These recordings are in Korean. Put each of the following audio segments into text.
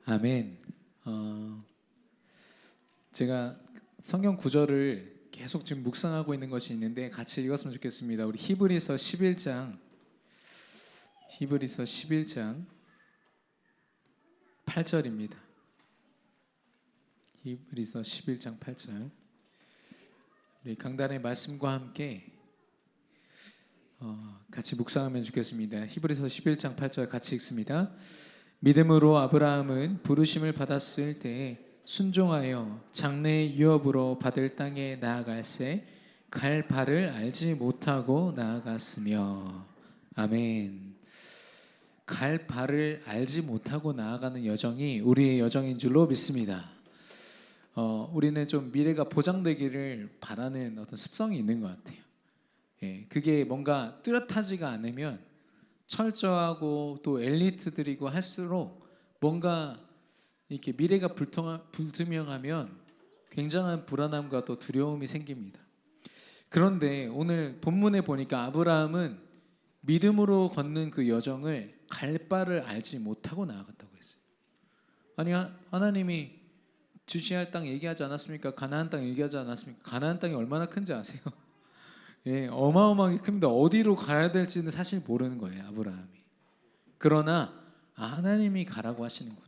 아멘. 제가 성경 구절을 계속 지금 묵상하고 있는 것이 있는데 같이 읽었으면 좋겠습니다. 우리 히브리서 11장 8절입니다. 히브리서 11장 8절. 우리 강단의 말씀과 함께 같이 묵상하면 좋겠습니다. 히브리서 11장 8절 같이 읽습니다. 믿음으로 아브라함은 부르심을 받았을 때에 순종하여 장래의 유업으로 받을 땅에 나아갈새 갈 바를 알지 못하고 나아갔으며. 아멘. 갈 바를 알지 못하고 나아가는 여정이 우리의 여정인 줄로 믿습니다. 우리는 좀 미래가 보장되기를 바라는 어떤 습성이 있는 것 같아요. 그게 뭔가 뚜렷하지가 않으면 철저하고 또 엘리트들이고 할수록 뭔가 이렇게 미래가 불투명하면 굉장한 불안함과 또 두려움이 생깁니다. 그런데 오늘 본문에 보니까 아브라함은 믿음으로 걷는 그 여정을 갈 바를 알지 못하고 나아갔다고 했어요. 아니, 하나님이 주시할 땅 얘기하지 않았습니까? 가나안 땅 얘기하지 않았습니까? 가나안 땅이 얼마나 큰지 아세요? 예, 어마어마하게 큽니다. 어디로 가야 될지는 사실 모르는 거예요, 아브라함이. 그러나 하나님이 가라고 하시는구나.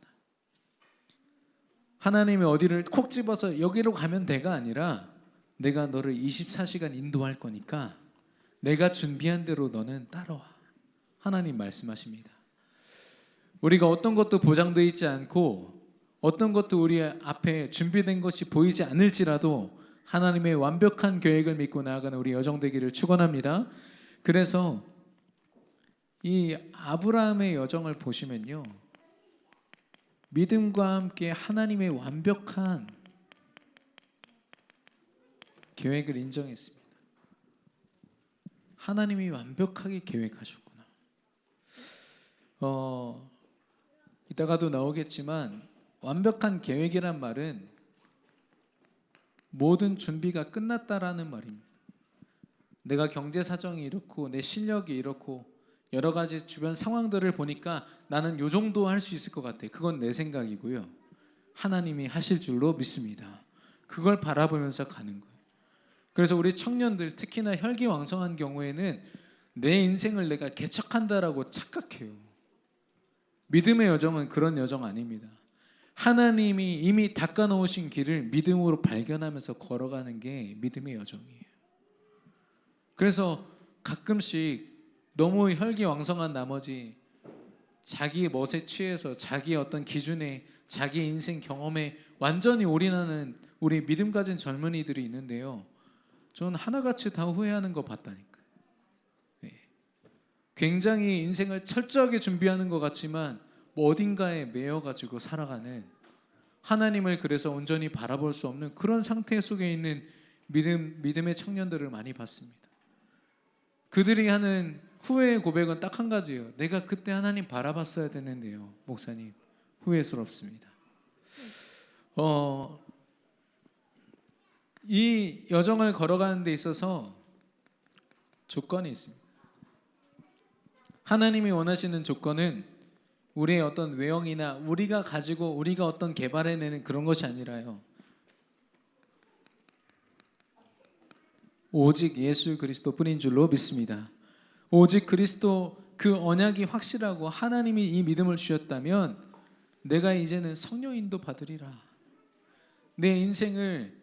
하나님이 어디를 콕 집어서 여기로 가면 돼가 아니라 내가 너를 24시간 인도할 거니까 내가 준비한 대로 너는 따라와. 하나님 말씀하십니다. 우리가 어떤 것도 보장되어 있지 않고 어떤 것도 우리 앞에 준비된 것이 보이지 않을지라도 하나님의 완벽한 계획을 믿고 나아가는 우리 여정 되기를 축원합니다. 그래서 이 아브라함의 여정을 보시면요, 믿음과 함께 하나님의 완벽한 계획을 인정했습니다. 하나님이 완벽하게 계획하셨구나. 이따가도 나오겠지만 완벽한 계획이란 말은 모든 준비가 끝났다라는 말입니다. 내가 경제 사정이 이렇고 내 실력이 이렇고 여러 가지 주변 상황들을 보니까 나는 요 정도 할 수 있을 것 같아. 그건 내 생각이고요. 하나님이 하실 줄로 믿습니다. 그걸 바라보면서 가는 거예요. 그래서 우리 청년들 특히나 혈기왕성한 경우에는 내 인생을 내가 개척한다라고 착각해요. 믿음의 여정은 그런 여정 아닙니다. 하나님이 이미 닦아놓으신 길을 믿음으로 발견하면서 걸어가는 게 믿음의 여정이에요. 그래서 가끔씩 너무 혈기왕성한 나머지 자기 멋에 취해서 자기 어떤 기준에 자기 인생 경험에 완전히 올인하는 우리 믿음 가진 젊은이들이 있는데요, 저는 하나같이 다 후회하는 거 봤다니까요. 굉장히 인생을 철저하게 준비하는 것 같지만 어딘가에 매여가지고 살아가는, 하나님을 그래서 온전히 바라볼 수 없는 그런 상태 속에 있는 믿음의 청년들을 많이 봤습니다. 그들이 하는 후회의 고백은 딱 한 가지예요. 내가 그때 하나님 바라봤어야 되는데요, 목사님. 후회스럽습니다. 이 여정을 걸어가는 데 있어서 조건이 있습니다. 하나님이 원하시는 조건은 우리의 어떤 외형이나 우리가 가지고 우리가 어떤 개발해내는 그런 것이 아니라요, 오직 예수 그리스도뿐인 줄로 믿습니다. 오직 그리스도 그 언약이 확실하고 하나님이 이 믿음을 주셨다면 내가 이제는 성령 인도 받으리라. 내 인생을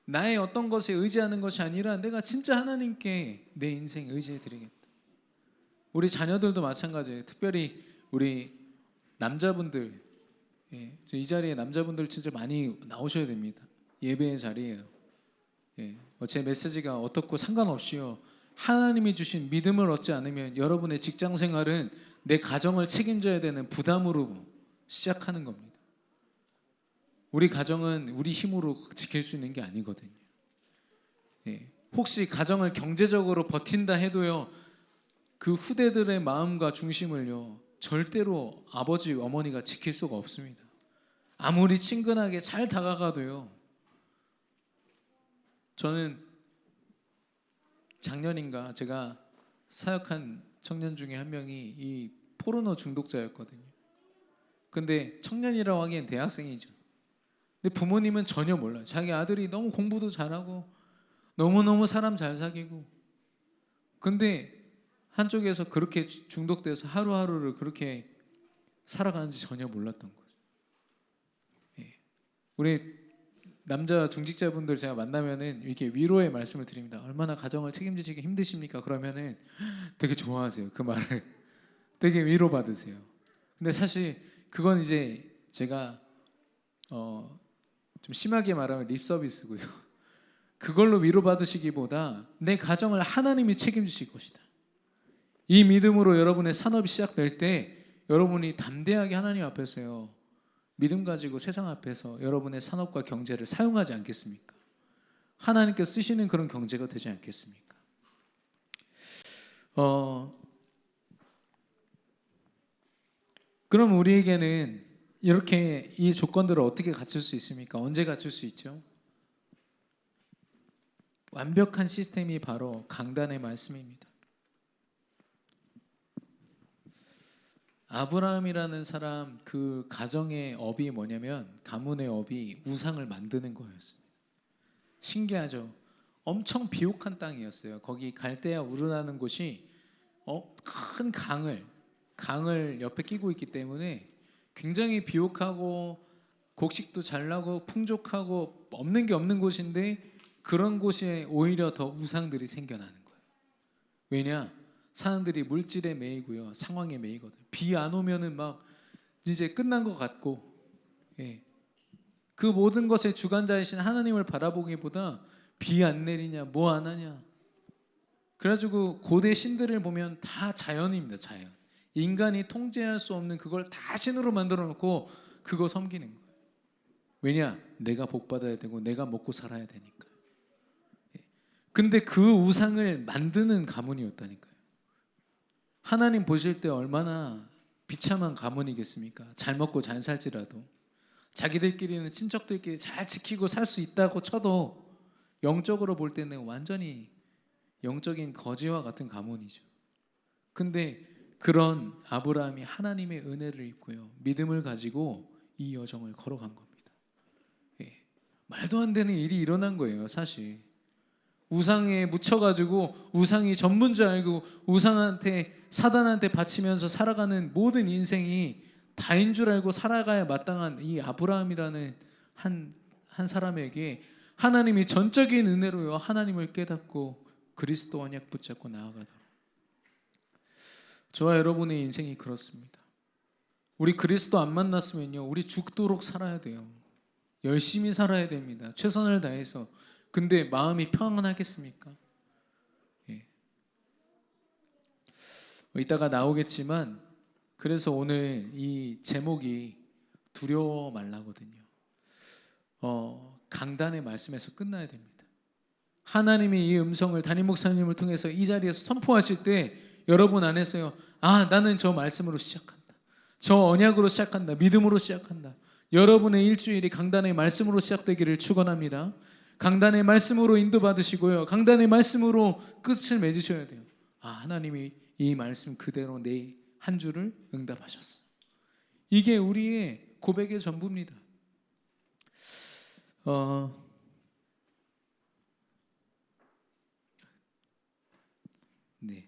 나의 어떤 것에 의지하는 것이 아니라 내가 진짜 하나님께 내 인생 의지해 드리겠다. 우리 자녀들도 마찬가지예요. 특별히 우리 남자분들, 이 자리에 남자분들 진짜 많이 나오셔야 됩니다. 예배의 자리예요. 제 메시지가 어떻고 상관없이요, 하나님이 주신 믿음을 얻지 않으면 여러분의 직장 생활은 내 가정을 책임져야 되는 부담으로 시작하는 겁니다. 우리 가정은 우리 힘으로 지킬 수 있는 게 아니거든요. 혹시 가정을 경제적으로 버틴다 해도요, 그 후대들의 마음과 중심을요 절대로 아버지 어머니가 지킬 수가 없습니다. 아무리 친근하게 잘 다가가도요. 저는 작년인가 제가 사역한 청년 중에 한 명이 이 포르노 중독자였거든요. 근데 청년이라고 하기엔 대학생이죠. 근데 부모님은 전혀 몰라요. 자기 아들이 너무 공부도 잘하고 너무너무 사람 잘 사귀고, 근데 한쪽에서 그렇게 중독돼서 하루하루를 그렇게 살아가는지 전혀 몰랐던 거죠. 예. 우리 남자 중직자분들 제가 만나면은 이렇게 위로의 말씀을 드립니다. 얼마나 가정을 책임지시기 힘드십니까? 그러면은 되게 좋아하세요. 그 말을 되게 위로받으세요. 근데 사실 그건 이제 제가 좀 심하게 말하면 립 서비스고요. 그걸로 위로받으시기보다 내 가정을 하나님이 책임지실 것이다. 이 믿음으로 여러분의 산업이 시작될 때 여러분이 담대하게 하나님 앞에서요, 믿음 가지고 세상 앞에서 여러분의 산업과 경제를 사용하지 않겠습니까? 하나님께서 쓰시는 그런 경제가 되지 않겠습니까? 그럼 우리에게는 이렇게 이 조건들을 어떻게 갖출 수 있습니까? 언제 갖출 수 있죠? 완벽한 시스템이 바로 강단의 말씀입니다. 아브라함이라는 사람 그 가정의 업이 뭐냐면, 가문의 업이 우상을 만드는 거였습니다. 신기하죠? 엄청 비옥한 땅이었어요. 거기 갈대아 우르라는 곳이 큰 강을 옆에 끼고 있기 때문에 굉장히 비옥하고 곡식도 잘 나고 풍족하고 없는 게 없는 곳인데, 그런 곳에 오히려 더 우상들이 생겨나는 거예요. 왜냐? 사람들이 물질에 매이고요, 상황에 매이거든요. 비 안 오면은 막 이제 끝난 것 같고, 예. 그 모든 것의 주관자이신 하나님을 바라보기보다 비 안 내리냐, 뭐 안 하냐. 그래가지고 고대 신들을 보면 다 자연입니다. 자연. 인간이 통제할 수 없는 그걸 다 신으로 만들어 놓고 그거 섬기는 거예요. 왜냐? 내가 복 받아야 되고 내가 먹고 살아야 되니까. 예. 근데 그 우상을 만드는 가문이었다니까요. 하나님 보실 때 얼마나 비참한 가문이겠습니까? 잘 먹고 잘 살지라도 자기들끼리는 친척들끼리 잘 지키고 살 수 있다고 쳐도 영적으로 볼 때는 완전히 영적인 거지와 같은 가문이죠. 근데 그런 아브라함이 하나님의 은혜를 입고요, 믿음을 가지고 이 여정을 걸어간 겁니다. 예. 말도 안 되는 일이 일어난 거예요. 사실 우상에 묻혀가지고 우상이 전부인 줄 알고 우상한테, 사단한테 바치면서 살아가는 모든 인생이 다인 줄 알고 살아가야 마땅한 이 아브라함이라는 한 사람에게 하나님이 전적인 은혜로요, 하나님을 깨닫고 그리스도 언약 붙잡고 나아가도록. 저와 여러분의 인생이 그렇습니다. 우리 그리스도 안 만났으면요, 우리 죽도록 살아야 돼요. 열심히 살아야 됩니다. 최선을 다해서. 근데 마음이 평안하겠습니까? 예. 이따가 나오겠지만, 그래서 오늘 이 제목이 두려워 말라거든요. 강단의 말씀에서 끝나야 됩니다. 하나님이 이 음성을 담임 목사님을 통해서 이 자리에서 선포하실 때 여러분 안에서요, 나는 저 말씀으로 시작한다, 저 언약으로 시작한다, 믿음으로 시작한다. 여러분의 일주일이 강단의 말씀으로 시작되기를 축원합니다. 강단의 말씀으로 인도받으시고요, 강단의 말씀으로 끝을 맺으셔야 돼요. 하나님이 이 말씀 그대로 내 한 주를 응답하셨어. 이게 우리의 고백의 전부입니다. 네.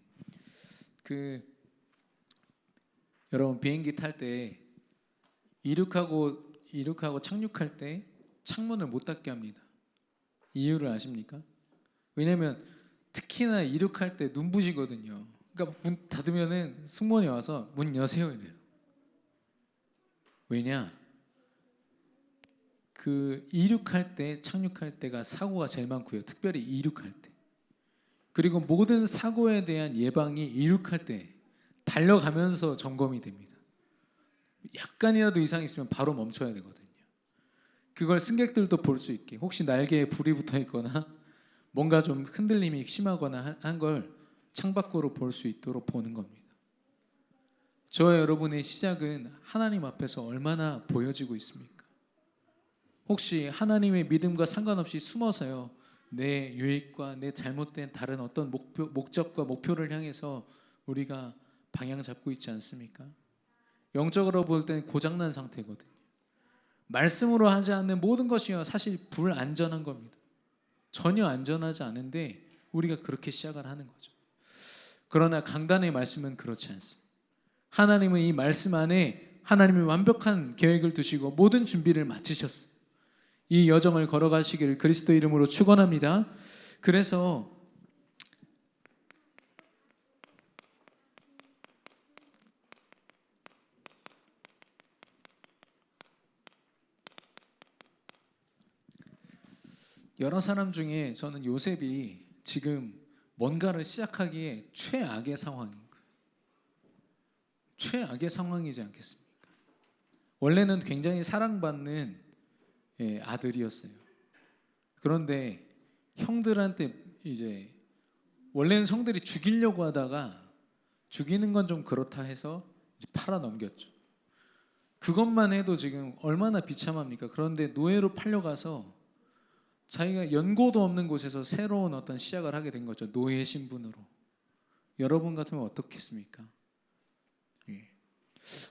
여러분 비행기 탈 때 이륙하고 착륙할 때 창문을 못 닫게 합니다. 이유를 아십니까? 왜냐면 특히나 이륙할 때 눈부시거든요. 그러니까 문 닫으면은 승무원이 와서 문 여세요 이래요. 왜냐? 그 이륙할 때, 착륙할 때가 사고가 제일 많고요. 특별히 이륙할 때. 그리고 모든 사고에 대한 예방이 이륙할 때 달려가면서 점검이 됩니다. 약간이라도 이상이 있으면 바로 멈춰야 되거든요. 그걸 승객들도 볼 수 있게, 혹시 날개에 불이 붙어 있거나 뭔가 좀 흔들림이 심하거나 한 걸 창밖으로 볼 수 있도록 보는 겁니다. 저와 여러분의 시작은 하나님 앞에서 얼마나 보여지고 있습니까? 혹시 하나님의 믿음과 상관없이 숨어서요, 내 유익과 내 잘못된 다른 어떤 목적과 목표를 향해서 우리가 방향 잡고 있지 않습니까? 영적으로 볼 때는 고장난 상태거든요. 말씀으로 하지 않는 모든 것이요 사실 불안전한 겁니다. 전혀 안전하지 않은데 우리가 그렇게 시작을 하는 거죠. 그러나 강단의 말씀은 그렇지 않습니다. 하나님은 이 말씀 안에 하나님의 완벽한 계획을 두시고 모든 준비를 마치셨어요. 이 여정을 걸어가시기를 그리스도 이름으로 축원합니다. 그래서 여러 사람 중에 저는 요셉이 지금 뭔가를 시작하기에 최악의 상황인 거예요. 최악의 상황이지 않겠습니까? 원래는 굉장히 사랑받는 아들이었어요. 그런데 형들한테 이제 원래는 형들이 죽이려고 하다가 죽이는 건 좀 그렇다 해서 이제 팔아 넘겼죠. 그것만 해도 지금 얼마나 비참합니까? 그런데 노예로 팔려가서 자기가 연고도 없는 곳에서 새로운 어떤 시작을 하게 된 거죠. 노예 신분으로. 여러분 같으면 어떻겠습니까? 예.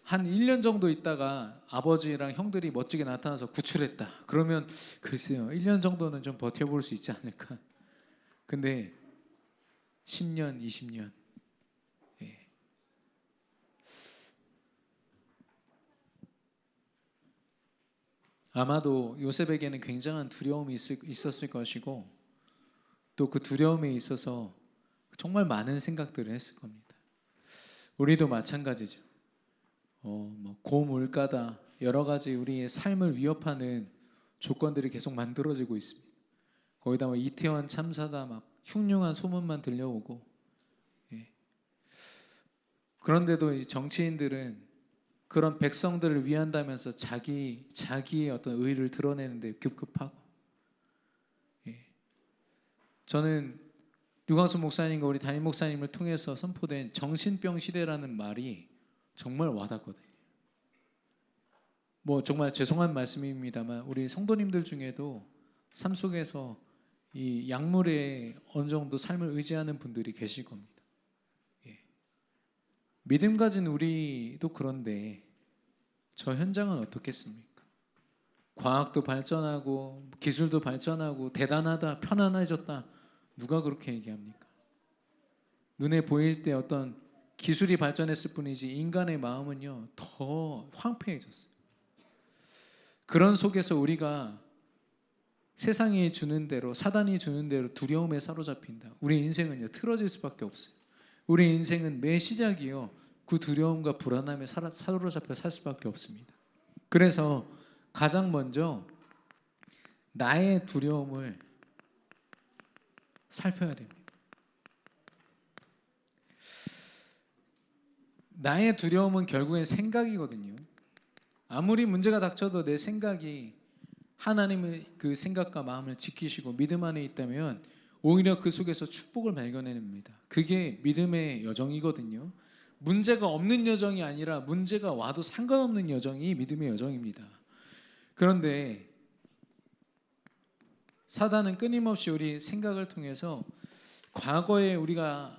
한 1년 정도 있다가 아버지랑 형들이 멋지게 나타나서 구출했다. 그러면 글쎄요. 1년 정도는 좀 버텨볼 수 있지 않을까. 근데 10년, 20년. 예. 아마도 요셉에게는 굉장한 두려움이 있었을 것이고 또 그 두려움에 있어서 정말 많은 생각들을 했을 겁니다. 우리도 마찬가지죠. 고물가다 여러 가지 우리의 삶을 위협하는 조건들이 계속 만들어지고 있습니다. 거기다 이태원 참사다 막 흉흉한 소문만 들려오고, 예. 그런데도 이 정치인들은 그런 백성들을 위한다면서 자기의 어떤 의를 드러내는데 급급하고, 예. 저는 유광수 목사님과 우리 담임 목사님을 통해서 선포된 정신병 시대라는 말이 정말 와닿거든요. 정말 죄송한 말씀입니다만 우리 성도님들 중에도 삶 속에서 이 약물에 어느 정도 삶을 의지하는 분들이 계실 겁니다. 예. 믿음 가진 우리도 그런데 저 현장은 어떻겠습니까? 과학도 발전하고 기술도 발전하고 대단하다, 편안해졌다. 누가 그렇게 얘기합니까? 눈에 보일 때 어떤 기술이 발전했을 뿐이지 인간의 마음은요 더 황폐해졌어요. 그런 속에서 우리가 세상이 주는 대로 사단이 주는 대로 두려움에 사로잡힌다. 우리 인생은요 틀어질 수밖에 없어요. 우리 인생은 매 시작이요 그 두려움과 불안함에 사로잡혀 살 수밖에 없습니다. 그래서 가장 먼저 나의 두려움을 살펴야 됩니다. 나의 두려움은 결국엔 생각이거든요. 아무리 문제가 닥쳐도 내 생각이 하나님의 그 생각과 마음을 지키시고 믿음 안에 있다면 오히려 그 속에서 축복을 발견해냅니다. 그게 믿음의 여정이거든요. 문제가 없는 여정이 아니라 문제가 와도 상관없는 여정이 믿음의 여정입니다. 그런데 사단은 끊임없이 우리 생각을 통해서 과거에 우리가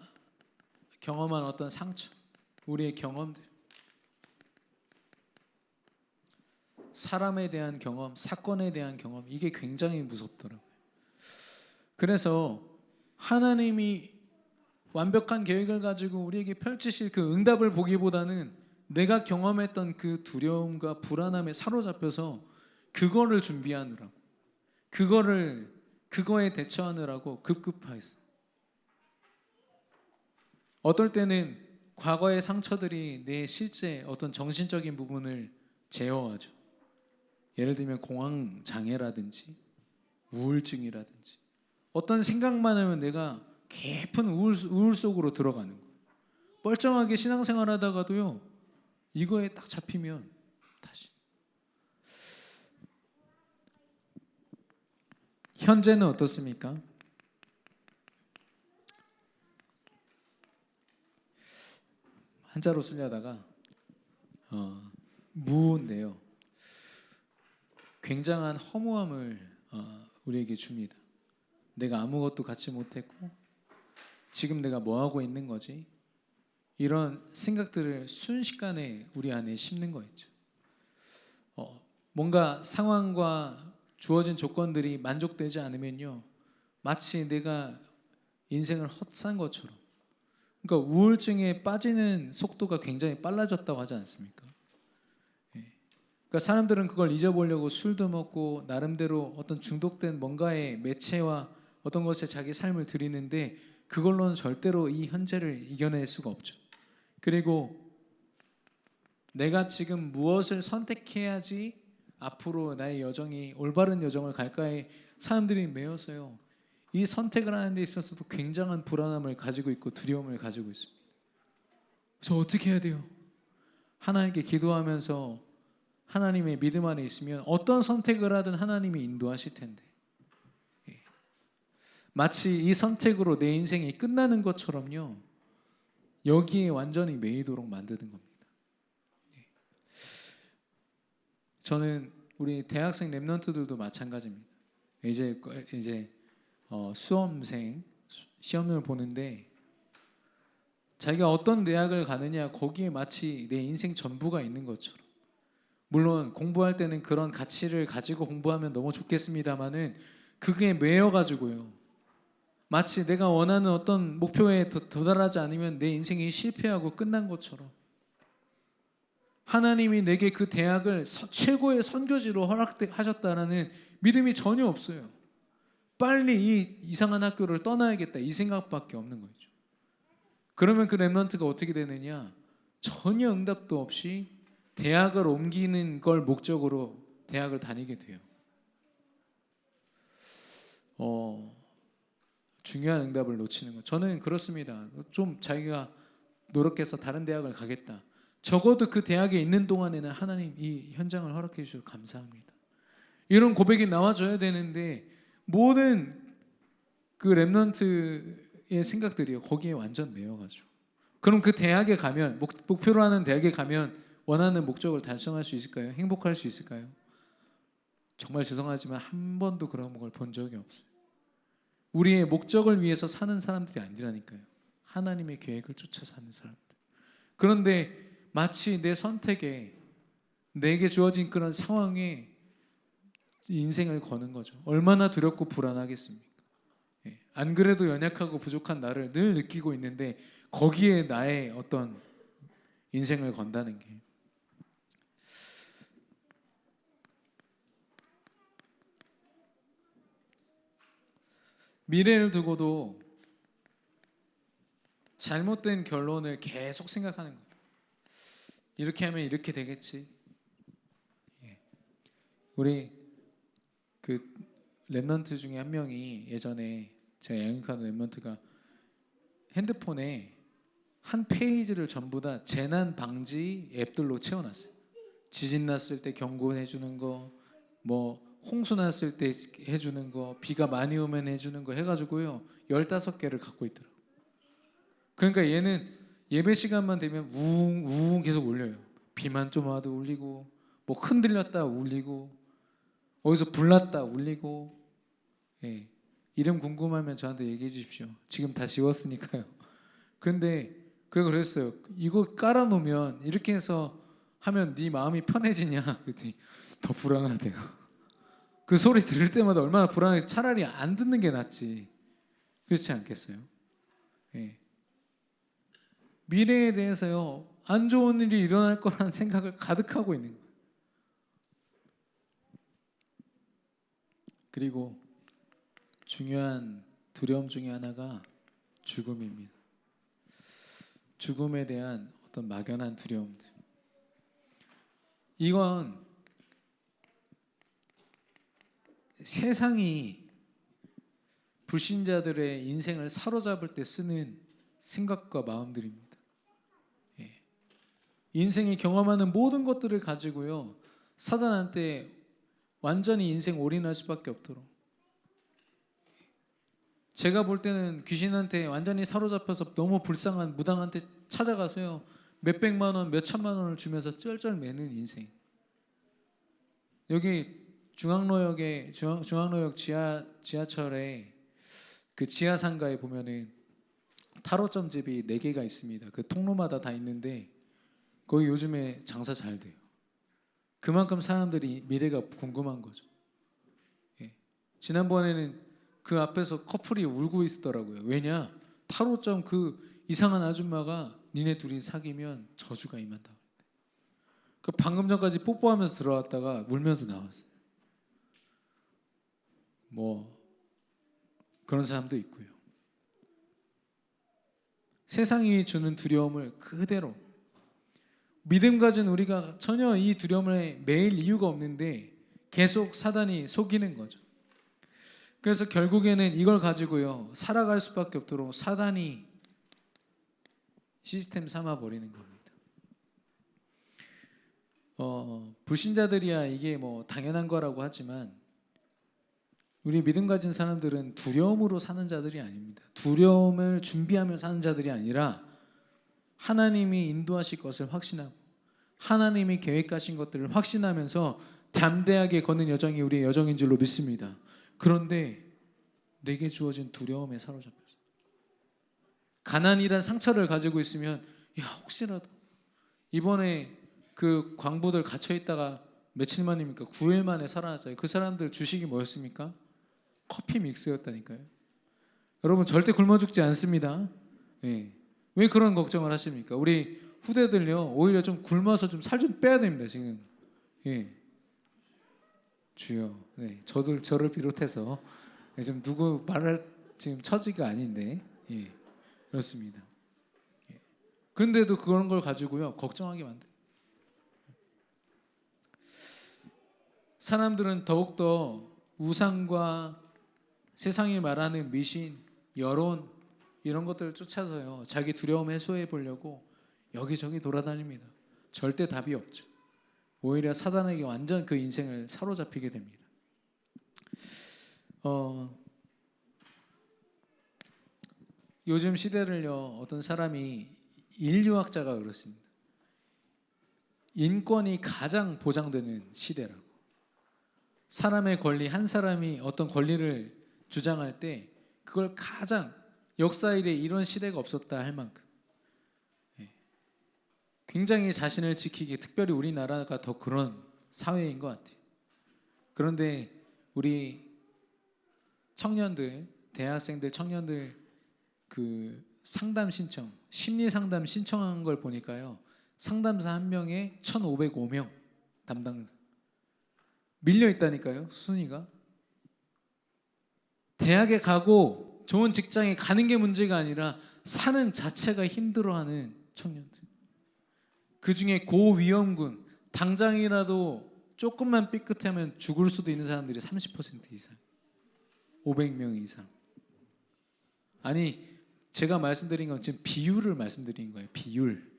경험한 어떤 상처, 우리의 경험들, 사람에 대한 경험, 사건에 대한 경험, 이게 굉장히 무섭더라고요. 그래서 하나님이 완벽한 계획을 가지고 우리에게 펼치실 그 응답을 보기보다는 내가 경험했던 그 두려움과 불안함에 사로잡혀서 그거를 준비하느라고, 그거에 대처하느라고 급급해서 어떨 때는 과거의 상처들이 내 실제 어떤 정신적인 부분을 제어하죠. 예를 들면 공황 장애라든지 우울증이라든지 어떤 생각만 하면 내가 깊은 우울 속으로 들어가는 거예요. 멀쩡하게 신앙생활 하다가도요 이거에 딱 잡히면 다시. 현재는 어떻습니까? 한자로 쓰려다가 무인데요. 굉장한 허무함을 우리에게 줍니다. 내가 아무것도 갖지 못했고 지금 내가 뭐 하고 있는 거지? 이런 생각들을 순식간에 우리 안에 심는 거 있죠. 뭔가 상황과 주어진 조건들이 만족되지 않으면요, 마치 내가 인생을 헛산 것처럼, 그러니까 우울증에 빠지는 속도가 굉장히 빨라졌다고 하지 않습니까? 그러니까 사람들은 그걸 잊어보려고 술도 먹고 나름대로 어떤 중독된 뭔가의 매체와 어떤 것에 자기 삶을 드리는데 그걸로는 절대로 이 현재를 이겨낼 수가 없죠. 그리고 내가 지금 무엇을 선택해야지 앞으로 나의 여정이 올바른 여정을 갈까에 사람들이 매여서요, 이 선택을 하는 데 있어서도 굉장한 불안함을 가지고 있고 두려움을 가지고 있습니다. 그래서 어떻게 해야 돼요? 하나님께 기도하면서 하나님의 믿음 안에 있으면 어떤 선택을 하든 하나님이 인도하실 텐데, 마치 이 선택으로 내 인생이 끝나는 것처럼요, 여기에 완전히 매이도록 만드는 겁니다. 저는 우리 대학생 랩런트들도 마찬가지입니다. 이제 수험생 시험을 보는데 자기가 어떤 대학을 가느냐, 거기에 마치 내 인생 전부가 있는 것처럼, 물론 공부할 때는 그런 가치를 가지고 공부하면 너무 좋겠습니다만은 그게 매여가지고요, 마치 내가 원하는 어떤 목표에 도달하지 않으면 내 인생이 실패하고 끝난 것처럼, 하나님이 내게 그 대학을 최고의 선교지로 허락하셨다라는 믿음이 전혀 없어요. 빨리 이 이상한 학교를 떠나야겠다, 이 생각밖에 없는 거죠. 그러면 그 랩런트가 어떻게 되느냐, 전혀 응답도 없이 대학을 옮기는 걸 목적으로 대학을 다니게 돼요. 중요한 응답을 놓치는 거. 저는 그렇습니다. 좀 자기가 노력해서 다른 대학을 가겠다, 적어도 그 대학에 있는 동안에는 하나님 이 현장을 허락해 주셔서 감사합니다, 이런 고백이 나와줘야 되는데 모든 그 랩런트의 생각들이요, 거기에 완전 매여가지고, 그럼 그 대학에 가면, 목표로 하는 대학에 가면 원하는 목적을 달성할 수 있을까요? 행복할 수 있을까요? 정말 죄송하지만 한 번도 그런 걸 본 적이 없어요. 우리의 목적을 위해서 사는 사람들이 아니라니까요. 하나님의 계획을 쫓아 사는 사람들. 그런데 마치 내 선택에, 내게 주어진 그런 상황에 인생을 거는 거죠. 얼마나 두렵고 불안하겠습니까? 안 그래도 연약하고 부족한 나를 늘 느끼고 있는데 거기에 나의 어떤 인생을 건다는 게, 미래를 두고도 잘못된 결론을 계속 생각하는 거예요. 이렇게 하면 이렇게 되겠지. 우리 그 랩런트 중에 한 명이, 예전에 제가 양육하는 랩런트가 핸드폰에 한 페이지를 전부 다 재난 방지 앱들로 채워놨어요. 지진 났을 때 경고해 주는 거, 뭐 홍수 났을 때 해주는 거, 비가 많이 오면 해주는 거 해가지고요 15개를 갖고 있더라고요. 그러니까 얘는 예배 시간만 되면 우웅 우웅 계속 울려요. 비만 좀 와도 울리고, 뭐 흔들렸다 울리고, 어디서 불났다 울리고. 이름 궁금하면 저한테 얘기해 주십시오. 지금 다 지웠으니까요. 근데 그가 그랬어요. 이거 깔아놓으면, 이렇게 해서 하면 네 마음이 편해지냐 그랬더니 더 불안하대요. 그 소리 들을 때마다 얼마나 불안해서 차라리 안 듣는 게 낫지. 그렇지 않겠어요? 미래에 대해서요, 안 좋은 일이 일어날 거라는 생각을 가득하고 있는 거예요. 그리고 중요한 두려움 중에 하나가 죽음입니다. 죽음에 대한 어떤 막연한 두려움들. 이건 세상이 불신자들의 인생을 사로잡을 때 쓰는 생각과 마음들입니다. 인생이 경험하는 모든 것들을 가지고요, 사단한테 완전히 인생 올인할 수밖에 없도록. 제가 볼 때는 귀신한테 완전히 사로잡혀서 너무 불쌍한 무당한테 찾아가서요, 몇백만 원, 몇천만 원을 주면서 쩔쩔매는 인생. 여기 중앙로역 지하철에 그 지하상가에 보면은 타로점 집이 4개가 있습니다. 그 통로마다 다 있는데 거기 요즘에 장사 잘 돼요. 그만큼 사람들이 미래가 궁금한 거죠. 예. 지난번에는 그 앞에서 커플이 울고 있더라고요. 왜냐? 타로점 그 이상한 아줌마가 니네 둘이 사귀면 저주가 임한다. 그 방금 전까지 뽀뽀하면서 들어왔다가 울면서 나왔어요. 뭐 그런 사람도 있고요. 세상이 주는 두려움을 그대로 믿음 가진 우리가 전혀 이 두려움을 매일 이유가 없는데 계속 사단이 속이는 거죠. 그래서 결국에는 이걸 가지고요 살아갈 수밖에 없도록 사단이 시스템 삼아 버리는 겁니다. 불신자들이야 이게 뭐 당연한 거라고 하지만 우리 믿음 가진 사람들은 두려움으로 사는 자들이 아닙니다. 두려움을 준비하며 사는 자들이 아니라 하나님이 인도하실 것을 확신하고 하나님이 계획하신 것들을 확신하면서 담대하게 걷는 여정이 우리의 여정인 줄로 믿습니다. 그런데 내게 주어진 두려움에 사로잡혀서 가난이란 상처를 가지고 있으면 야 혹시라도 이번에 그 광부들 갇혀 있다가 며칠 만입니까? 9일 만에 살아났어요. 그 사람들 주식이 뭐였습니까? 커피 믹스였다니까요. 여러분 절대 굶어 죽지 않습니다. 예. 왜 그런 걱정을 하십니까? 우리 후대들요 오히려 좀 굶어서 좀 살 좀 빼야 됩니다 지금. 예. 주여. 네. 저를 비롯해서 지금 누구 말할 지금 처지가 아닌데 예. 그렇습니다. 예. 그런데도 그런 걸 가지고요 걱정하게 만들. 사람들은 더욱더 우상과 세상이 말하는 미신, 여론 이런 것들을 쫓아서요 자기 두려움 해소해 보려고 여기저기 돌아다닙니다. 절대 답이 없죠. 오히려 사단에게 완전 그 인생을 사로잡히게 됩니다. 요즘 시대를요 어떤 사람이 인류학자가 그렇습니다. 인권이 가장 보장되는 시대라고. 사람의 권리, 한 사람이 어떤 권리를 주장할 때 그걸 가장 역사 이래 이런 시대가 없었다 할 만큼 굉장히 자신을 지키기, 특별히 우리나라가 더 그런 사회인 것 같아요. 그런데 우리 청년들, 대학생들, 청년들 그 상담 신청, 심리 상담 신청한 걸 보니까요 상담사 한 명에 1,505명 담당 밀려 있다니까요 순위가. 대학에 가고 좋은 직장에 가는 게 문제가 아니라 사는 자체가 힘들어하는 청년들. 그 중에 고위험군, 당장이라도 조금만 삐끗하면 죽을 수도 있는 사람들이 30% 이상, 500명 이상. 아니 제가 말씀드린 건 지금 비율을 말씀드린 거예요. 비율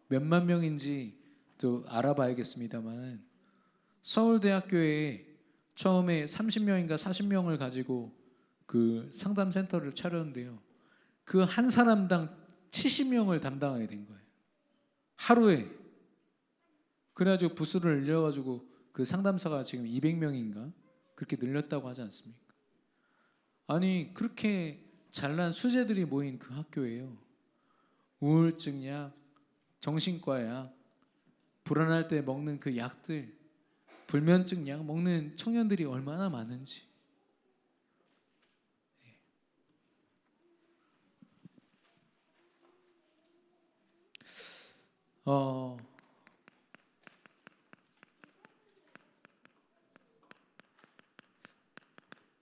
몇만 명인지 또 알아봐야겠습니다만 서울대학교에 처음에 30명인가 40명을 가지고 그 상담센터를 차렸는데요. 그 한 사람당 70명을 담당하게 된 거예요. 하루에. 그래가지고 부수를 늘려가지고 그 상담사가 지금 200명인가 그렇게 늘렸다고 하지 않습니까? 아니 그렇게 잘난 수재들이 모인 그 학교예요. 우울증 약, 정신과 약, 불안할 때 먹는 그 약들, 불면증 약 먹는 청년들이 얼마나 많은지.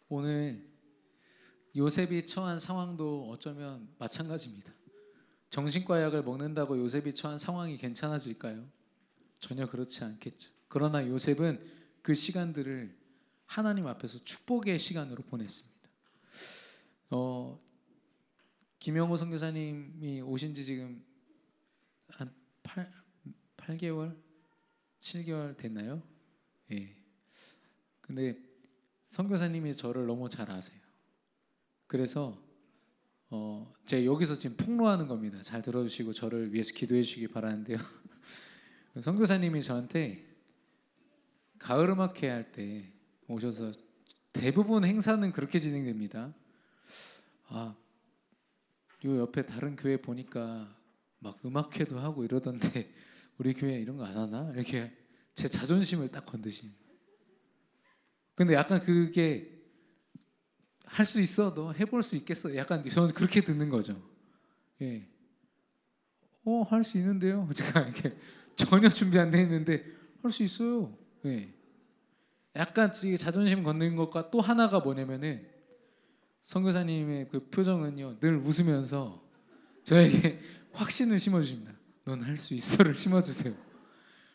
오늘 요셉이 처한 상황도 어쩌면 마찬가지입니다. 정신과 약을 먹는다고 요셉이 처한 상황이 괜찮아질까요? 전혀 그렇지 않겠죠. 그러나 요셉은 그 시간들을 하나님 앞에서 축복의 시간으로 보냈습니다. 김영호 선교사님이 오신 지 지금 한 8개월, 7개월 됐나요? 예. 근데 선교사님이 저를 너무 잘 아세요. 그래서 제가 여기서 지금 폭로하는 겁니다. 잘 들어주시고 저를 위해서 기도해 주시기 바라는데요. 선교사님이 저한테 가을음악회 할 때 오셔서 대부분 행사는 그렇게 진행됩니다. 요 옆에 다른 교회 보니까 막 음악회도 하고 이러던데 우리 교회 이런 거 안 하나? 이렇게 제 자존심을 딱 건드시는. 근데 약간 그게 할 수 있어, 너 해볼 수 있겠어? 약간 저는 그렇게 듣는 거죠. 예. 할 수 있는데요. 제가 이렇게 전혀 준비 안 돼 있는데 할 수 있어요. 예. 약간 이게 자존심 건드린 것과 또 하나가 뭐냐면은 선교사님의 그 표정은요 늘 웃으면서 저에게 확신을 심어주십니다. 넌 할 수 있어를 심어주세요.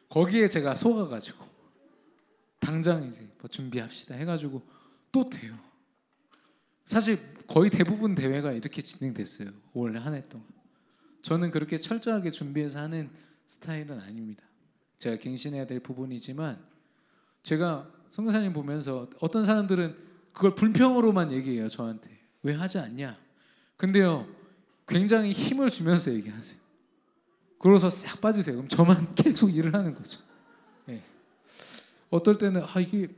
거기에 제가 속아가지고 당장 이제 뭐 준비합시다 해가지고 또 돼요. 사실 거의 대부분 대회가 이렇게 진행됐어요. 올 한 해 동안. 저는 그렇게 철저하게 준비해서 하는 스타일은 아닙니다. 제가 갱신해야 될 부분이지만 제가 선교사님 보면서 어떤 사람들은 그걸 불평으로만 얘기해요. 저한테 왜 하지 않냐. 근데요 굉장히 힘을 주면서 얘기하세요. 그러고서 싹 빠지세요. 그럼 저만 계속 일을 하는 거죠. 예. 어떨 때는 이게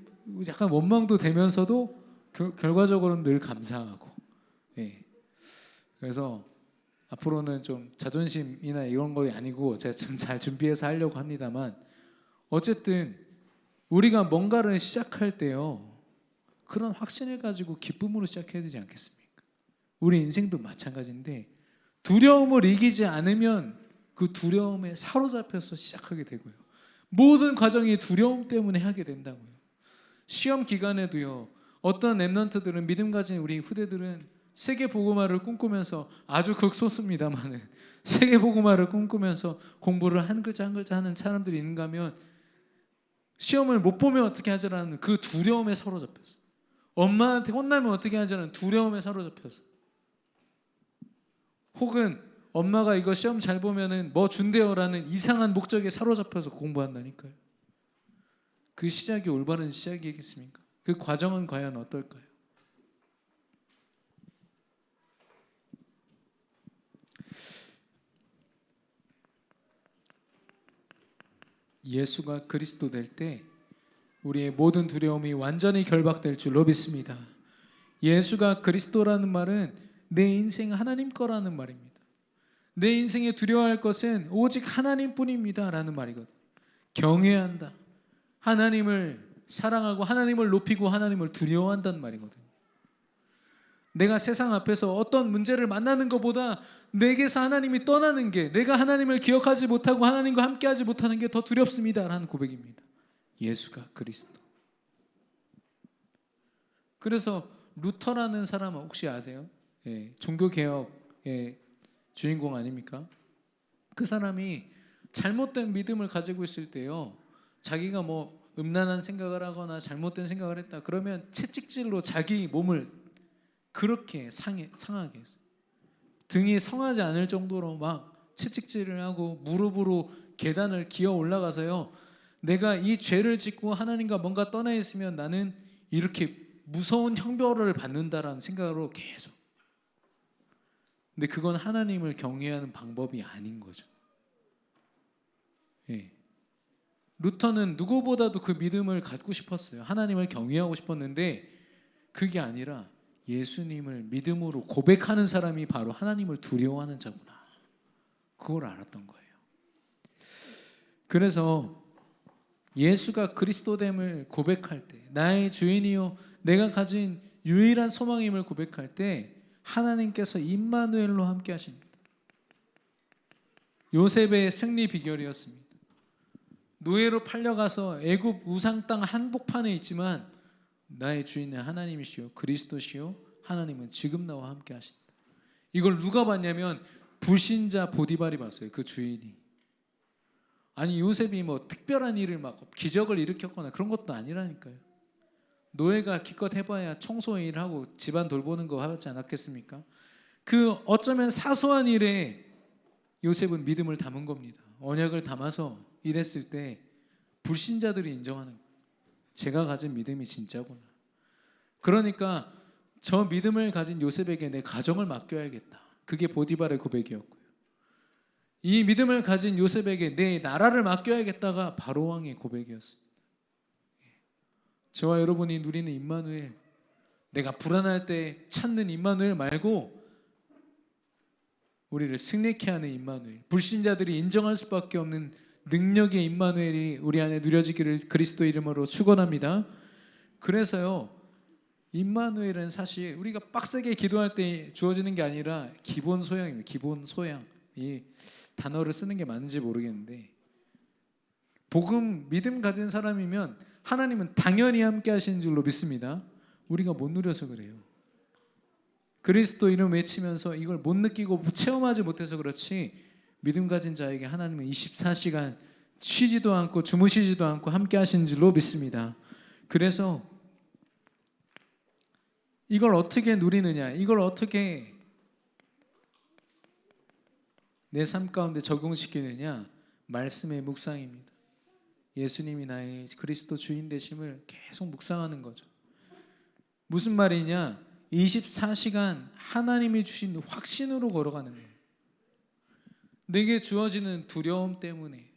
약간 원망도 되면서도 결과적으로는 늘 감사하고. 예. 그래서 앞으로는 좀 자존심이나 이런 거 아니고 제가 좀 잘 준비해서 하려고 합니다만 어쨌든 우리가 뭔가를 시작할 때요 그런 확신을 가지고 기쁨으로 시작해야 되지 않겠습니까? 우리 인생도 마찬가지인데 두려움을 이기지 않으면 그 두려움에 사로잡혀서 시작하게 되고요. 모든 과정이 두려움 때문에 하게 된다고요. 시험 기간에도요. 어떤 랩런트들은 믿음 가진 우리 후대들은 세계 복음화를 꿈꾸면서 아주 극소수입니다만은 세계 복음화를 꿈꾸면서 공부를 한 글자 한 글자 하는 사람들이 있는가 하면 시험을 못 보면 어떻게 하자라는 그 두려움에 사로잡혔어. 엄마한테 혼나면 어떻게 하자는 두려움에 사로잡혀서. 혹은 엄마가 이거 시험 잘 보면은 뭐 준대요라는 이상한 목적에 사로잡혀서 공부한다니까요. 그 시작이 올바른 시작이겠습니까? 그 과정은 과연 어떨까요? 예수가 그리스도 될 때 우리의 모든 두려움이 완전히 결박될 줄로 믿습니다. 예수가 그리스도라는 말은 내 인생 하나님 거라는 말입니다. 내 인생에 두려워할 것은 오직 하나님뿐입니다 라는 말이거든. 경외한다. 하나님을 사랑하고 하나님을 높이고 하나님을 두려워한다는 말이거든. 내가 세상 앞에서 어떤 문제를 만나는 것보다 내게서 하나님이 떠나는 게, 내가 하나님을 기억하지 못하고 하나님과 함께하지 못하는 게 더 두렵습니다 라는 고백입니다. 예수가 그리스도. 그래서 루터라는 사람 혹시 아세요? 예, 종교개혁의 주인공 아닙니까? 그 사람이 잘못된 믿음을 가지고 있을 때요, 자기가 뭐 음란한 생각을 하거나 잘못된 생각을 했다 그러면 채찍질로 자기 몸을 그렇게 상하게 했어요. 등이 성하지 않을 정도로 막 채찍질을 하고 무릎으로 계단을 기어 올라가서요, 내가 이 죄를 짓고 하나님과 뭔가 떠나 있으면 나는 이렇게 무서운 형벌을 받는다라는 생각으로 계속. 근데 그건 하나님을 경외하는 방법이 아닌 거죠. 예. 루터는 누구보다도 그 믿음을 갖고 싶었어요. 하나님을 경외하고 싶었는데 그게 아니라 예수님을 믿음으로 고백하는 사람이 바로 하나님을 두려워하는 자구나. 그걸 알았던 거예요. 그래서 예수가 그리스도됨을 고백할 때, 나의 주인이요 내가 가진 유일한 소망임을 고백할 때 하나님께서 임마누엘로 함께 하십니다. 요셉의 승리 비결이었습니다. 노예로 팔려가서 애굽 우상 땅 한복판에 있지만 나의 주인은 하나님이시요 그리스도시요 하나님은 지금 나와 함께 하신다. 이걸 누가 봤냐면 불신자 보디발이 봤어요. 그 주인이. 아니 요셉이 뭐 특별한 일을 막 기적을 일으켰거나 그런 것도 아니라니까요. 노예가 기껏 해봐야 청소 일하고 집안 돌보는 거 하지 않았겠습니까? 그 어쩌면 사소한 일에 요셉은 믿음을 담은 겁니다. 언약을 담아서 일했을 때 불신자들이 인정하는 거예요. 제가 가진 믿음이 진짜구나. 그러니까 저 믿음을 가진 요셉에게 내 가정을 맡겨야겠다. 그게 보디발의 고백이었고요. 이 믿음을 가진 요셉에게 내 나라를 맡겨야겠다가 바로왕의 고백이었습니다. 저와 여러분이 누리는 임마누엘, 내가 불안할 때 찾는 임마누엘 말고 우리를 승리케 하는 임마누엘, 불신자들이 인정할 수밖에 없는 능력의 임마누엘이 우리 안에 누려지기를 그리스도 이름으로 축원합니다. 그래서요, 임마누엘은 사실 우리가 빡세게 기도할 때 주어지는 게 아니라 기본 소양입니다. 기본 소양. 이 단어를 쓰는 게 맞는지 모르겠는데, 복음 믿음 가진 사람이면 하나님은 당연히 함께 하시는 줄로 믿습니다. 우리가 못 누려서 그래요. 그리스도 이름 외치면서 이걸 못 느끼고 체험하지 못해서 그렇지, 믿음 가진 자에게 하나님은 24시간 쉬지도 않고 주무시지도 않고 함께 하시는 줄로 믿습니다. 그래서 이걸 어떻게 누리느냐, 이걸 어떻게 내 삶 가운데 적용시키느냐, 말씀의 묵상입니다. 예수님이 나의 그리스도 주인 되심을 계속 묵상하는 거죠. 무슨 말이냐, 24시간 하나님이 주신 확신으로 걸어가는 거예요. 내게 주어지는 두려움 때문에,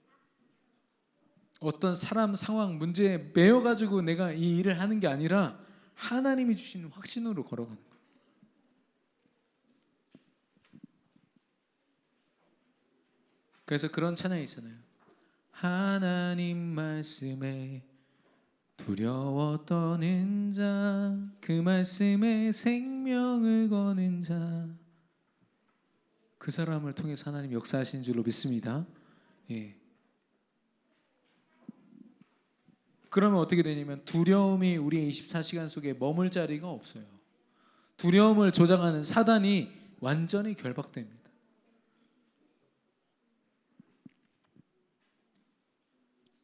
어떤 사람, 상황, 문제에 매여가지고 내가 이 일을 하는 게 아니라 하나님이 주신 확신으로 걸어가는 거예요. 그래서 그런 찬양이 있잖아요. 하나님 말씀에 두려워 떠는 자, 그 말씀에 생명을 거는 자, 그 사람을 통해서 하나님 역사하시는 줄로 믿습니다. 예. 그러면 어떻게 되냐면 두려움이 우리의 24시간 속에 머물 자리가 없어요. 두려움을 조장하는 사단이 완전히 결박됩니다.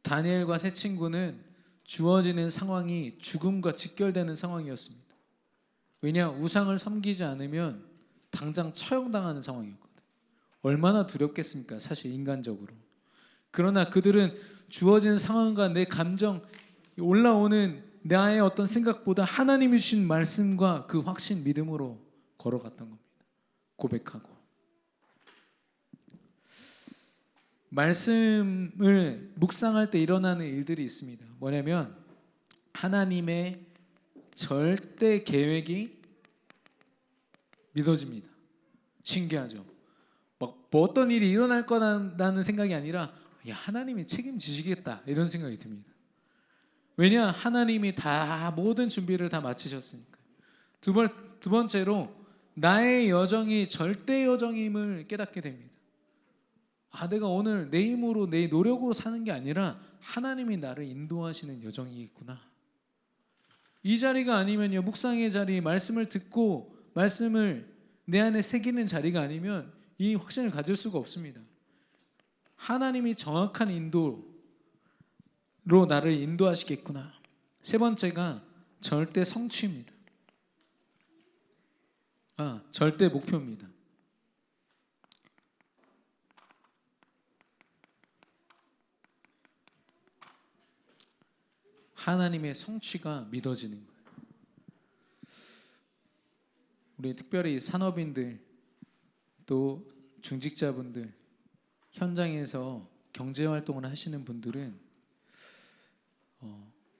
다니엘과 세 친구는 주어지는 상황이 죽음과 직결되는 상황이었습니다. 왜냐, 우상을 섬기지 않으면 당장 처형당하는 상황이었거든요. 얼마나 두렵겠습니까, 사실 인간적으로. 그러나 그들은 주어진 상황과 내 감정, 올라오는 나의 어떤 생각보다 하나님이 주신 말씀과 그 확신, 믿음으로 걸어갔던 겁니다. 고백하고. 말씀을 묵상할 때 일어나는 일들이 있습니다. 뭐냐면 하나님의 절대 계획이 믿어집니다. 신기하죠. 뭐 어떤 일이 일어날 거라는 생각이 아니라, 야, 하나님이 책임지시겠다, 이런 생각이 듭니다. 왜냐, 하나님이 다 모든 준비를 다 마치셨으니까. 두 번째로 나의 여정이 절대 여정임을 깨닫게 됩니다. 아, 내가 오늘 내 힘으로 내 노력으로 사는 게 아니라 하나님이 나를 인도하시는 여정이겠구나. 이 자리가 아니면요, 묵상의 자리, 말씀을 듣고 말씀을 내 안에 새기는 자리가 아니면 이 확신을 가질 수가 없습니다. 하나님이 정확한 인도로 나를 인도하시겠구나. 세 번째가 절대 성취입니다. 절대 목표입니다. 하나님의 성취가 믿어지는 거예요. 우리 특별히 산업인들, 또 중직자분들, 현장에서 경제활동을 하시는 분들은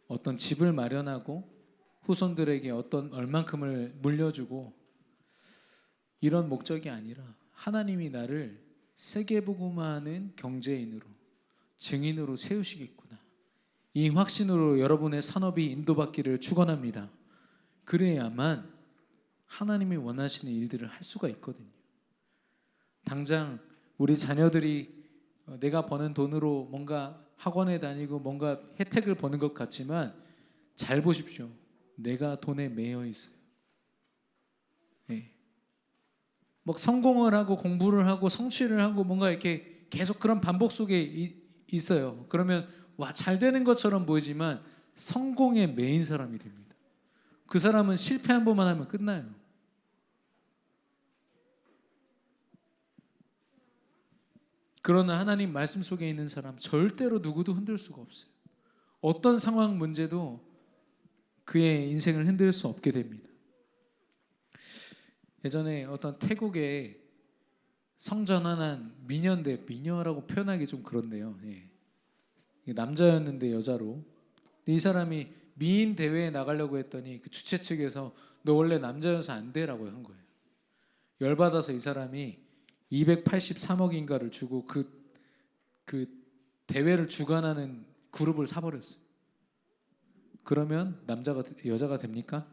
어떤 집을 마련하고 후손들에게 어떤 얼만큼을 물려주고 이런 목적이 아니라 하나님이 나를 세계복음화하는 경제인으로, 증인으로 세우시겠구나. 이 확신으로 여러분의 산업이 인도받기를 축원합니다. 그래야만 하나님이 원하시는 일들을 할 수가 있거든요. 당장 우리 자녀들이 내가 버는 돈으로 뭔가 학원에 다니고 뭔가 혜택을 버는 것 같지만 잘 보십시오. 내가 돈에 매여 있어요. 네. 막 성공을 하고 공부를 하고 성취를 하고 뭔가 이렇게 계속 그런 반복 속에 있어요. 그러면 와, 잘 되는 것처럼 보이지만 성공에 매인 사람이 됩니다. 그 사람은 실패 한 번만 하면 끝나요. 그러나 하나님 말씀 속에 있는 사람, 절대로 누구도 흔들 수가 없어요. 어떤 상황, 문제도 그의 인생을 흔들 수 없게 됩니다. 예전에 어떤 태국의 성전환한 미녀인데, 미녀라고 표현하기 좀 그런데요. 예. 남자였는데 여자로. 이 사람이 미인 대회에 나가려고 했더니 그 주최 측에서 너 원래 남자여서 안 돼라고 한 거예요. 열받아서 이 사람이 283억인가를 주고 그 대회를 주관하는 그룹을 사버렸어요. 그러면 여자가 됩니까?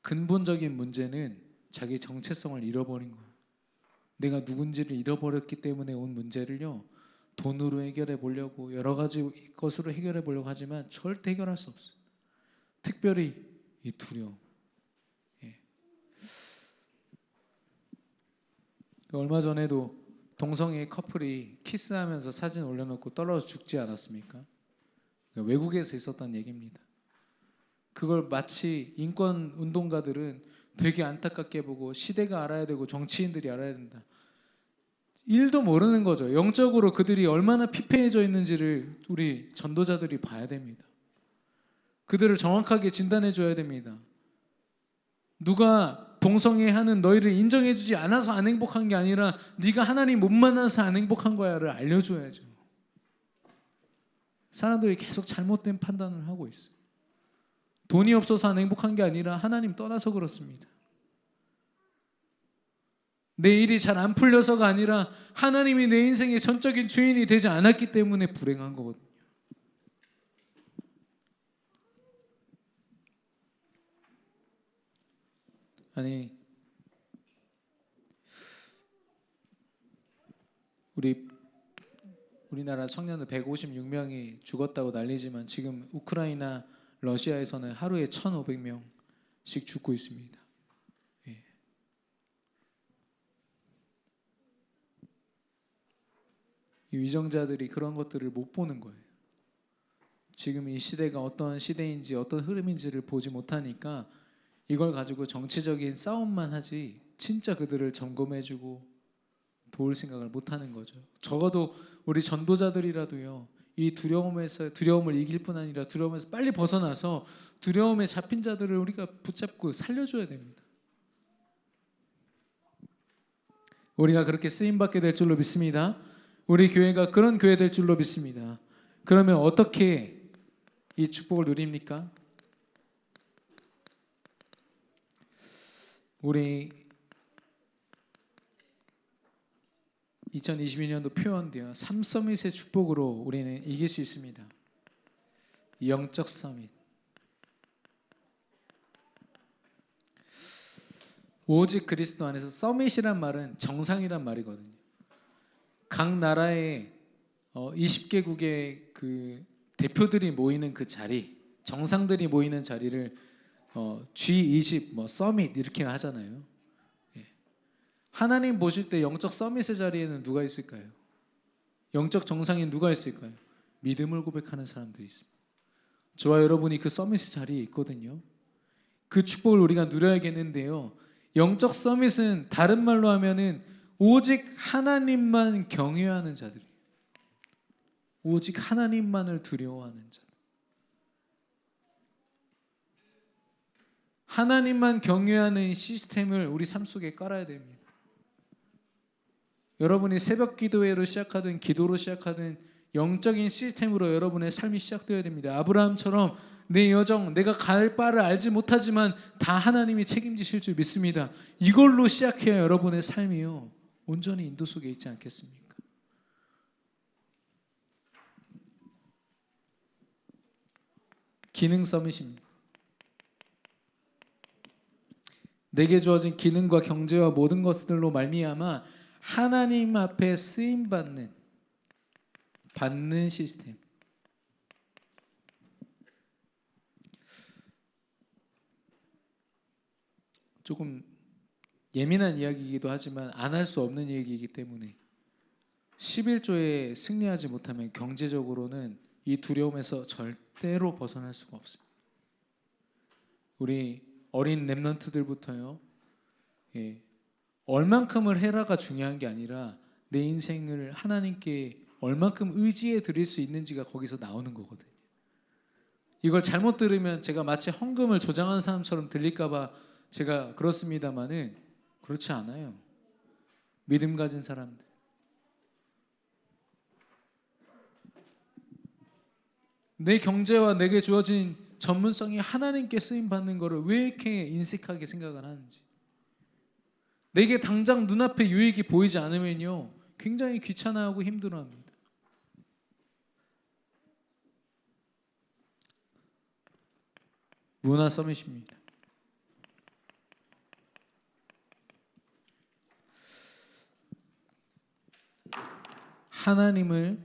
근본적인 문제는 자기 정체성을 잃어버린 거예요. 내가 누군지를 잃어버렸기 때문에 온 문제를요, 돈으로 해결해 보려고 여러 가지 것으로 해결해 보려고 하지만 절대 해결할 수 없어요. 특별히 이 두려움. 얼마 전에도 동성애 커플이 키스하면서 사진 올려놓고 떨어져 죽지 않았습니까? 외국에서 있었던 얘기입니다. 그걸 마치 인권 운동가들은 되게 안타깝게 보고 시대가 알아야 되고 정치인들이 알아야 된다. 일도 모르는 거죠. 영적으로 그들이 얼마나 피폐해져 있는지를 우리 전도자들이 봐야 됩니다. 그들을 정확하게 진단해 줘야 됩니다. 누가 동성애하는 너희를 인정해주지 않아서 안 행복한 게 아니라 네가 하나님 못 만나서 안 행복한 거야를 알려줘야죠. 사람들이 계속 잘못된 판단을 하고 있어요. 돈이 없어서 안 행복한 게 아니라 하나님 떠나서 그렇습니다. 내 일이 잘 안 풀려서가 아니라 하나님이 내 인생의 전적인 주인이 되지 않았기 때문에 불행한 거거든요. 아니, 우리나라 청년들 156명이 죽었다고 난리지만 지금 우크라이나, 러시아에서는 하루에 1,500명씩 죽고 있습니다. 이 위정자들이 그런 것들을 못 보는 거예요. 지금 이 시대가 어떤 시대인지 어떤 흐름인지를 보지 못하니까 이걸 가지고 정치적인 싸움만 하지 진짜 그들을 점검해주고 도울 생각을 못하는 거죠. 적어도 우리 전도자들이라도요, 이 두려움을 이길 뿐 아니라 두려움에서 빨리 벗어나서 두려움에 잡힌 자들을 우리가 붙잡고 살려줘야 됩니다. 우리가 그렇게 쓰임받게 될 줄로 믿습니다. 우리 교회가 그런 교회 될 줄로 믿습니다. 그러면 어떻게 이 축복을 누립니까? 우리 2022년도 표현되어 3서밋의 축복으로 우리는 이길 수 있습니다. 영적 서밋. 오직 그리스도 안에서 서밋이란 말은 정상이란 말이거든요. 각 나라의 20개국의 그 대표들이 모이는 그 자리, 정상들이 모이는 자리를 G20 서밋 이렇게 하잖아요. 하나님 보실 때 영적 서밋의 자리에는 누가 있을까요? 영적 정상인 누가 있을까요? 믿음을 고백하는 사람들이 있습니다. 저와 여러분이 그 서밋의 자리에 있거든요. 그 축복을 우리가 누려야겠는데요. 영적 서밋은 다른 말로 하면은 오직 하나님만 경외하는 자들이에요. 오직 하나님만을 두려워하는 자들. 하나님만 경외하는 시스템을 우리 삶 속에 깔아야 됩니다. 여러분이 새벽 기도회로 시작하든 기도로 시작하든 영적인 시스템으로 여러분의 삶이 시작되어야 됩니다. 아브라함처럼 내 여정, 내가 갈 바를 알지 못하지만 다 하나님이 책임지실 줄 믿습니다. 이걸로 시작해야 여러분의 삶이요, 온전히 인도 속에 있지 않겠습니까? 기능 서밋입니다. 내게 주어진 기능과 경제와 모든 것들로 말미암아 하나님 앞에 쓰임 받는 시스템. 조금 예민한 이야기이기도 하지만 안 할 수 없는 얘기이기 때문에 11조에 승리하지 못하면 경제적으로는 이 두려움에서 절대로 벗어날 수가 없습니다. 우리 어린 렘넌트들부터요, 얼만큼을 해라가 중요한 게 아니라 내 인생을 하나님께 얼만큼 의지해 드릴 수 있는지가 거기서 나오는 거거든요. 이걸 잘못 들으면 제가 마치 헌금을 조장한 사람처럼 들릴까 봐 제가 그렇습니다마는 그렇지 않아요. 믿음 가진 사람들, 내 경제와 내게 주어진 전문성이 하나님께 쓰임 받는 거를 왜 이렇게 인색하게 생각을 하는지, 내게 당장 눈앞에 유익이 보이지 않으면요 굉장히 귀찮아하고 힘들어합니다. 문화 서밋입니다. 하나님을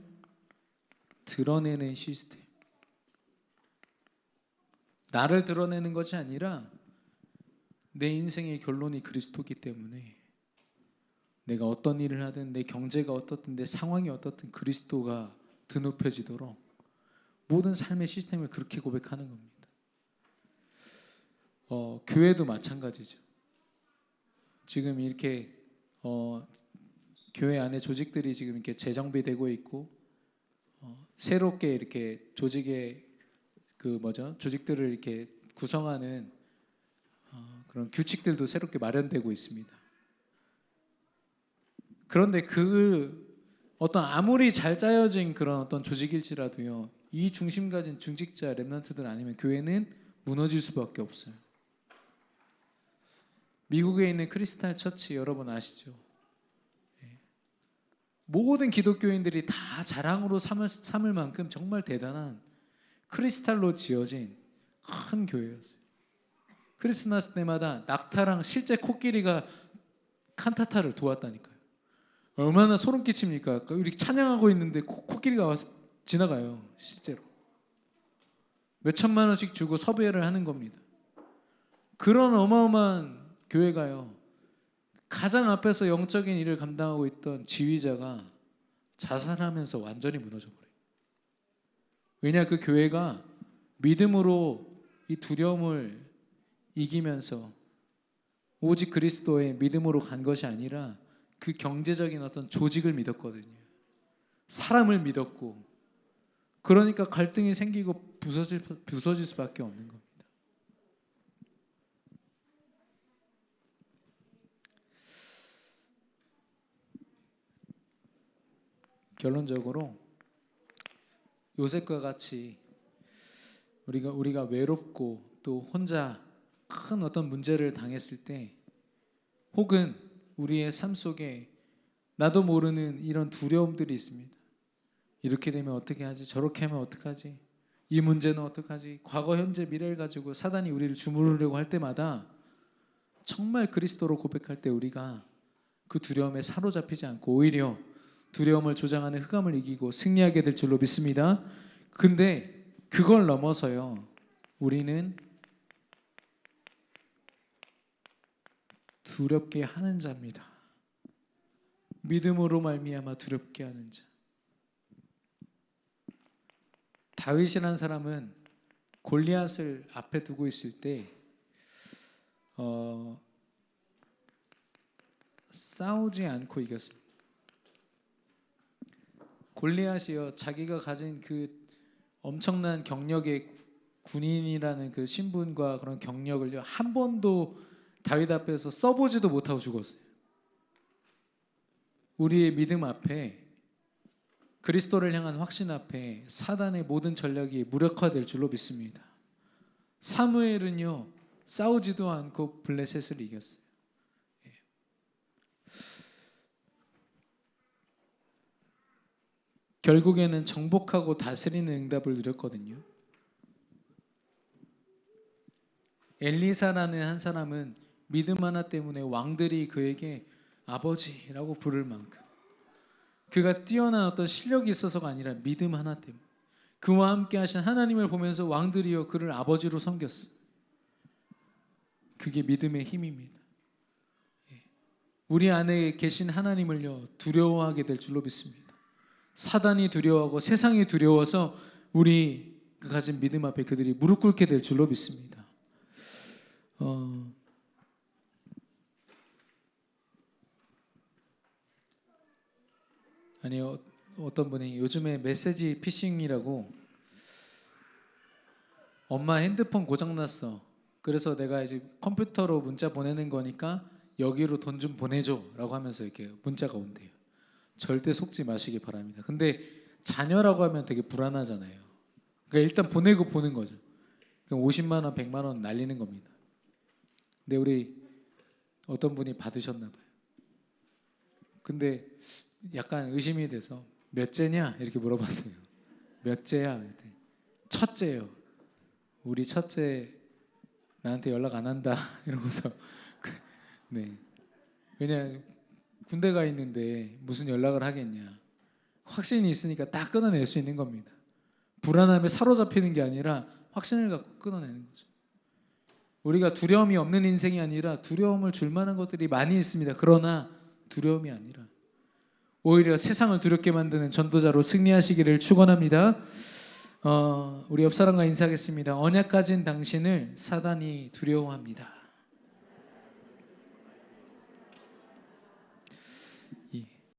드러내는 시스템. 나를 드러내는 것이 아니라 내 인생의 결론이 그리스도이기 때문에 내가 어떤 일을 하든 내 경제가 어떻든 내 상황이 어떻든 그리스도가 드높여지도록 모든 삶의 시스템을 그렇게 고백하는 겁니다. 교회도 마찬가지죠. 지금 이렇게 교회 안에 조직들이 지금 이렇게 재정비되고 있고 새롭게 이렇게 조직의 조직들을 이렇게 구성하는 그런 규칙들도 새롭게 마련되고 있습니다. 그런데 어떤 아무리 잘 짜여진 그런 어떤 조직일지라도요, 이 중심 가진 중직자 렘넌트들 아니면 교회는 무너질 수밖에 없어요. 미국에 있는 크리스탈 처치 여러분 아시죠? 모든 기독교인들이 다 자랑으로 삼을 만큼 정말 대단한 크리스탈로 지어진 큰 교회였어요. 크리스마스 때마다 낙타랑 실제 코끼리가 칸타타를 도왔다니까요. 얼마나 소름 끼칩니까? 이렇게 찬양하고 있는데 코끼리가 와서 지나가요. 실제로 몇 천만 원씩 주고 섭외를 하는 겁니다. 그런 어마어마한 교회가요, 가장 앞에서 영적인 일을 감당하고 있던 지휘자가 자살하면서 완전히 무너져버려요. 왜냐, 그 교회가 믿음으로 이 두려움을 이기면서 오직 그리스도의 믿음으로 간 것이 아니라 그 경제적인 어떤 조직을 믿었거든요. 사람을 믿었고, 그러니까 갈등이 생기고 부서질 수밖에 없는 겁니다. 결론적으로 요셉과 같이 우리가 외롭고 또 혼자 큰 어떤 문제를 당했을 때, 혹은 우리의 삶 속에 나도 모르는 이런 두려움들이 있습니다. 이렇게 되면 어떻게 하지? 저렇게 하면 어떡하지? 이 문제는 어떡하지? 과거, 현재, 미래를 가지고 사단이 우리를 주무르려고 할 때마다 정말 그리스도로 고백할 때 우리가 그 두려움에 사로잡히지 않고 오히려 두려움을 조장하는 흑암을 이기고 승리하게 될 줄로 믿습니다. 근데 그걸 넘어서요, 우리는 두렵게 하는 자입니다. 믿음으로 말미암아 두렵게 하는 자. 다윗이라는 사람은 골리앗을 앞에 두고 있을 때 싸우지 않고 이겼습니다. 골리앗이요, 자기가 가진 그 엄청난 경력의 군인이라는 그 신분과 그런 경력을요, 한 번도 다윗 앞에서 써보지도 못하고 죽었어요. 우리의 믿음 앞에, 그리스도를 향한 확신 앞에 사단의 모든 전략이 무력화될 줄로 믿습니다. 사무엘은요, 싸우지도 않고 블레셋을 이겼어요. 결국에는 정복하고 다스리는 응답을 누렸거든요. 엘리사라는 한 사람은 믿음 하나 때문에 왕들이 그에게 아버지라고 부를 만큼, 그가 뛰어난 어떤 실력이 있어서가 아니라 믿음 하나 때문에, 그와 함께 하신 하나님을 보면서 왕들이여 그를 아버지로 섬겼어요. 그게 믿음의 힘입니다. 우리 안에 계신 하나님을요, 두려워하게 될 줄로 믿습니다. 사단이 두려워하고 세상이 두려워서 우리 가진 믿음 앞에 그들이 무릎 꿇게 될 줄로 믿습니다. 어떤 분이 요즘에 메시지 피싱이라고, 엄마 핸드폰 고장났어, 그래서 내가 이제 컴퓨터로 문자 보내는 거니까 여기로 돈 좀 보내줘 라고 하면서 이렇게 문자가 온대요. 절대 속지 마시기 바랍니다. 근데 자녀라고 하면 되게 불안하잖아요. 그러니까 일단 보내고 보는 거죠. 그럼 50만 원, 100만 원 날리는 겁니다. 근데 우리 어떤 분이 받으셨나 봐요. 근데 약간 의심이 돼서 몇째냐 이렇게 물어봤어요. 몇째야? 그랬더니 첫째요. 우리 첫째 나한테 연락 안 한다 이러고서 네. 왜냐 군대 가 있는데 무슨 연락을 하겠냐. 확신이 있으니까 딱 끊어낼 수 있는 겁니다. 불안함에 사로잡히는 게 아니라 확신을 갖고 끊어내는 거죠. 우리가 두려움이 없는 인생이 아니라 두려움을 줄 만한 것들이 많이 있습니다. 그러나 두려움이 아니라 오히려 세상을 두렵게 만드는 전도자로 승리하시기를 축원합니다. 우리 옆 사람과 인사하겠습니다. 언약 가진 당신을 사단이 두려워합니다.